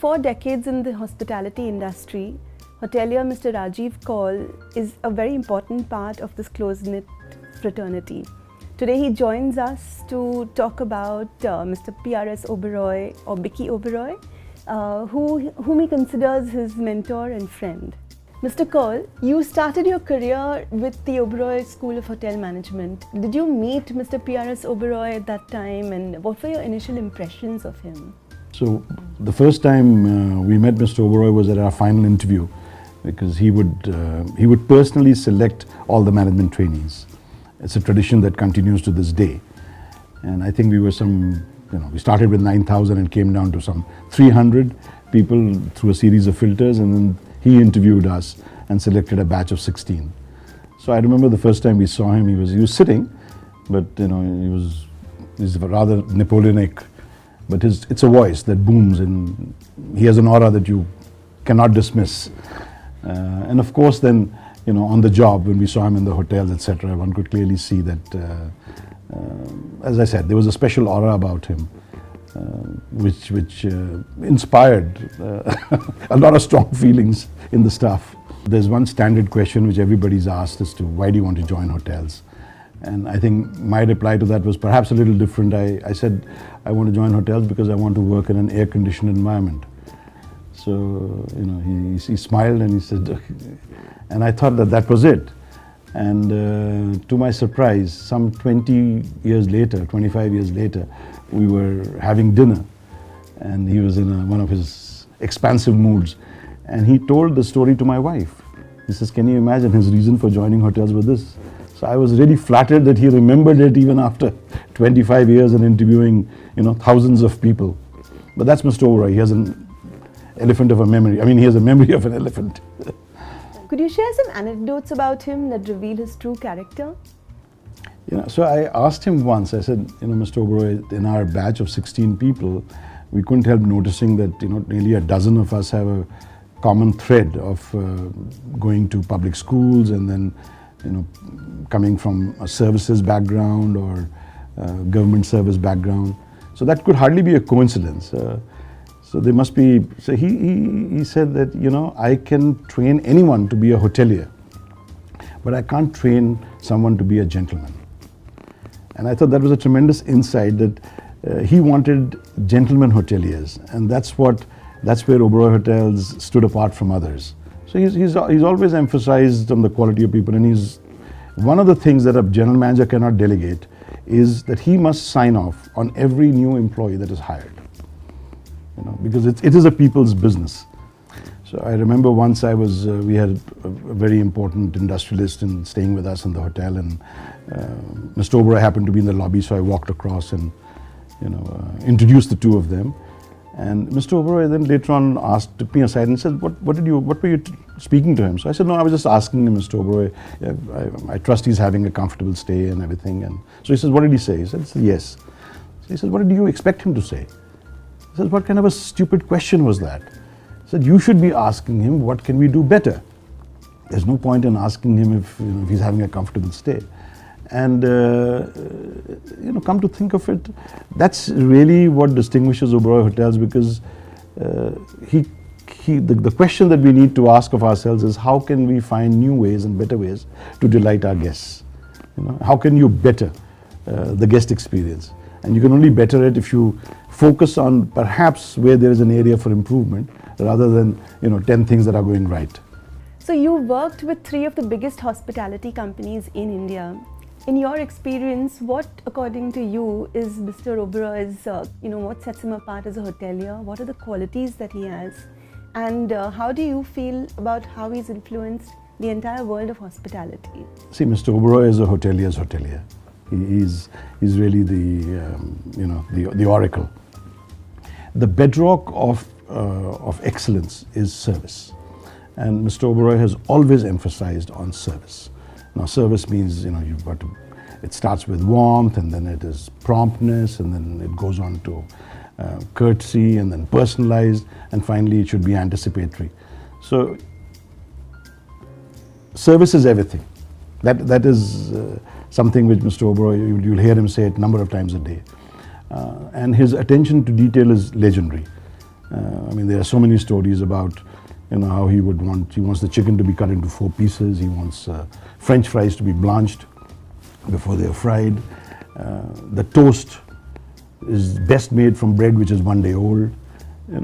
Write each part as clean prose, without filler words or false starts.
4 decades in the hospitality industry, hotelier Mr. Rajiv Kaul is a very important part of this close-knit fraternity. Today he joins us to talk about Mr. PRS Oberoi or Bicky Oberoi, whom he considers his mentor and friend. Mr. Kaul, you started your career with the Oberoi School of Hotel Management. Did you meet Mr. PRS Oberoi at that time, and what were your initial impressions of him? So the first time we met Mr. Oberoi was at our final interview, because he would personally select all the management trainees. It's a tradition that continues to this day. And I think we were we started with 9,000 and came down to some 300 people through a series of filters, and then he interviewed us and selected a batch of 16. So I remember the first time we saw him, he was sitting, but he's rather Napoleonic, but it's a voice that booms, and he has an aura that you cannot dismiss. And of course then, on the job, when we saw him in the hotels, etc., one could clearly see that, as I said, there was a special aura about him, which inspired a lot of strong feelings in the staff. There's one standard question which everybody's asked as to why do you want to join hotels? And I think my reply to that was perhaps a little different. I said I want to join hotels because I want to work in an air-conditioned environment. So, he smiled and he said, okay. And I thought that was it. And to my surprise, some 20 years later, 25 years later, we were having dinner, and he was in one of his expansive moods, and he told the story to my wife. He says, can you imagine his reason for joining hotels with this? So I was really flattered that he remembered it even after 25 years and interviewing, thousands of people. But that's Mr. Oberoi. He has an elephant of a memory. I mean, he has a memory of an elephant. Could you share some anecdotes about him that reveal his true character? So I asked him once, I said, Mr. Oberoi, in our batch of 16 people, we couldn't help noticing that, nearly a dozen of us have a common thread of going to public schools and then, coming from a services background or government service background. So that could hardly be a coincidence. So there must be, so he said that, I can train anyone to be a hotelier, but I can't train someone to be a gentleman. And I thought that was a tremendous insight, that he wanted gentlemen hoteliers, and that's where Oberoi Hotels stood apart from others. So he's always emphasized on the quality of people, and one of the things that a general manager cannot delegate is that he must sign off on every new employee that is hired, because it is a people's business. So I remember once we had a very important industrialist staying with us in the hotel, and Mr. Oberoi happened to be in the lobby, so I walked across and introduced the two of them. And Mr. Oberoi then later on took me aside and said, what were you speaking to him? So I said, no, I was just asking him, Mr. Oberoi, I trust he's having a comfortable stay and everything. And so he says, what did he say? He said, yes. So he said, what did you expect him to say? He said, what kind of a stupid question was that? He said, you should be asking him, what can we do better? There's no point in asking him if he's having a comfortable stay. And come to think of it, that's really what distinguishes Oberoi Hotels, because the question that we need to ask of ourselves is, how can we find new ways and better ways to delight our guests? How can you better the guest experience? And you can only better it if you focus on perhaps where there is an area for improvement, rather than 10 things that are going right. So you worked with 3 of the biggest hospitality companies in India. In your experience, what, according to you, is Mr. Oberoi's, what sets him apart as a hotelier? What are the qualities that he has? And how do you feel about how he's influenced the entire world of hospitality? See, Mr. Oberoi is a hotelier's hotelier. He's really the oracle. The bedrock of excellence is service. And Mr. Oberoi has always emphasized on service. Now, service means, it starts with warmth, and then it is promptness, and then it goes on to courtesy, and then personalized, and finally it should be anticipatory. So, service is everything. That is something which Mr. Oberoi, you'll hear him say it a number of times a day. And his attention to detail is legendary. I mean, there are so many stories about, how he wants the chicken to be cut into 4 pieces. He wants French fries to be blanched before they are fried. The toast is best made from bread which is 1 day old.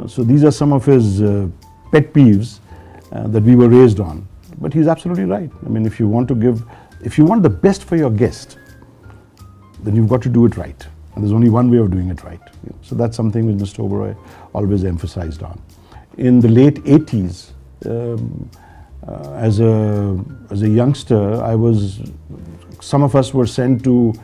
So these are some of his pet peeves that we were raised on. But he's absolutely right. I mean, if you want the best for your guest, then you've got to do it right. And there's only one way of doing it right. So that's something which Mr. Oberoi always emphasized on. In the late 80s, as a youngster, some of us were sent on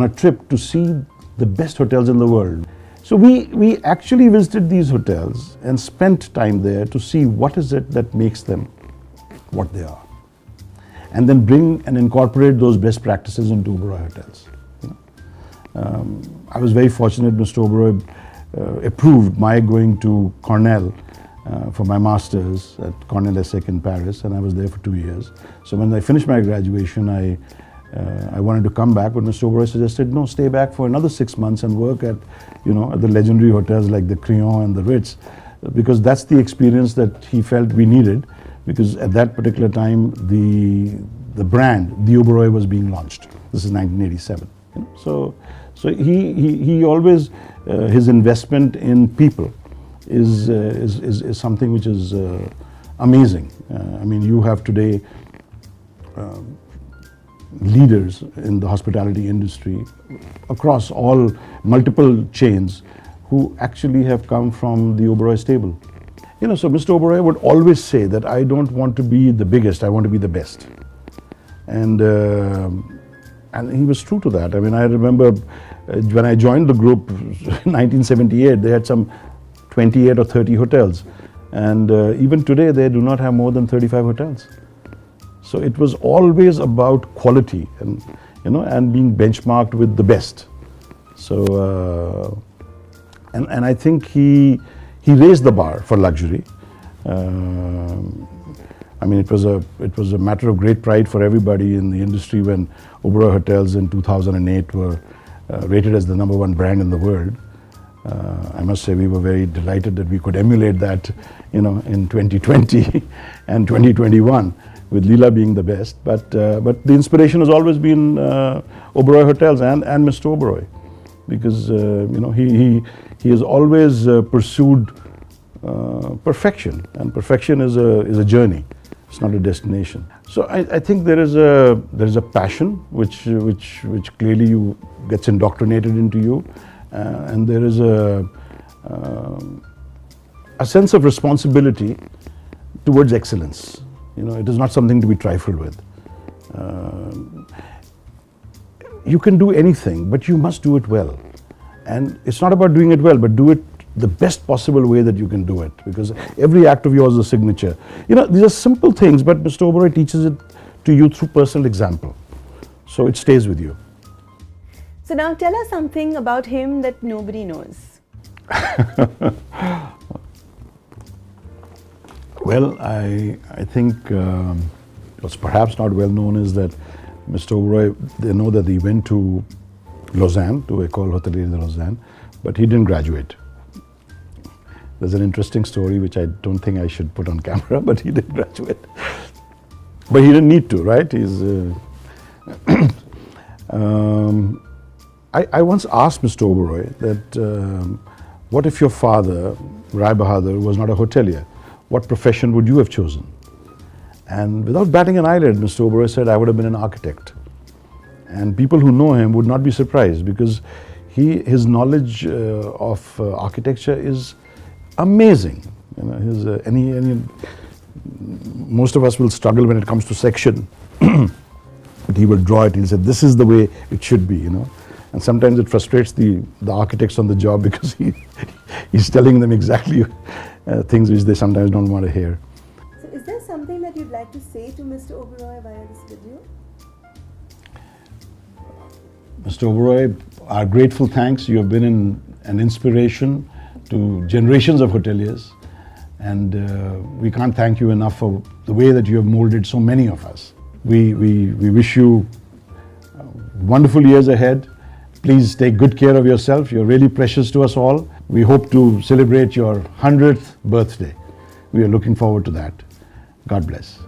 a trip to see the best hotels in the world. So we actually visited these hotels and spent time there to see what is it that makes them what they are. And then bring and incorporate those best practices into Oberoi Hotels. I was very fortunate Mr. Oberoi approved my going to Cornell for my master's at Cornell ESSEC in Paris, and I was there for 2 years. So when I finished my graduation, I wanted to come back, but Mr. Oberoi suggested, no, stay back for another 6 months and work at, at the legendary hotels like the Crillon and the Ritz, because that's the experience that he felt we needed, because at that particular time, the brand, the Oberoi, was being launched. This is 1987. So he always, his investment in people is something which is amazing. I mean, you have today leaders in the hospitality industry across all multiple chains who actually have come from the Oberoi stable. So Mr. Oberoi would always say that I don't want to be the biggest, I want to be the best. And he was true to that. I mean, I remember when I joined the group in 1978, they had some 28 or 30 hotels. And even today, they do not have more than 35 hotels. So it was always about quality and, and being benchmarked with the best. So, and I think he raised the bar for luxury. I mean, it was a matter of great pride for everybody in the industry when Oberoi Hotels in 2008 were rated as the #1 brand in the world. I must say we were very delighted that we could emulate that, in 2020 and 2021 with Leela being the best. But the inspiration has always been Oberoi Hotels and Mr. Oberoi, because he has always pursued perfection, and perfection is a journey. It's not a destination. So I think there is a passion which clearly gets indoctrinated into you, and there is a sense of responsibility towards excellence. It is not something to be trifled with. You can do anything, but you must do it well. And it's not about doing it well, but do it the best possible way that you can do it, because every act of yours is a signature. These are simple things, but Mr. Oberoi teaches it to you through personal example. So it stays with you. So now tell us something about him that nobody knows. Well, I think what's perhaps not well known is that Mr. Oberoi, they know that he went to Lausanne, to École Hotelier de Lausanne, but he didn't graduate. There's an interesting story which I don't think I should put on camera, but he did graduate. But he didn't need to, right? I once asked Mr. Oberoi that, what if your father, Rai Bahadur, was not a hotelier? What profession would you have chosen? And without batting an eyelid, Mr. Oberoi said, I would have been an architect. And people who know him would not be surprised, because his knowledge of architecture is amazing. Most of us will struggle when it comes to section, but he will draw it. He'll say, this is the way it should be, And sometimes it frustrates the architects on the job, because he's telling them exactly things which they sometimes don't want to hear. So is there something that you'd like to say to Mr. Oberoi via this video? Mr. Oberoi, our grateful thanks. You have been an inspiration to generations of hoteliers, and we can't thank you enough for the way that you have molded so many of us. We wish you wonderful years ahead. Please take good care of yourself. You're really precious to us all. We hope to celebrate your 100th birthday. We are looking forward to that. God bless.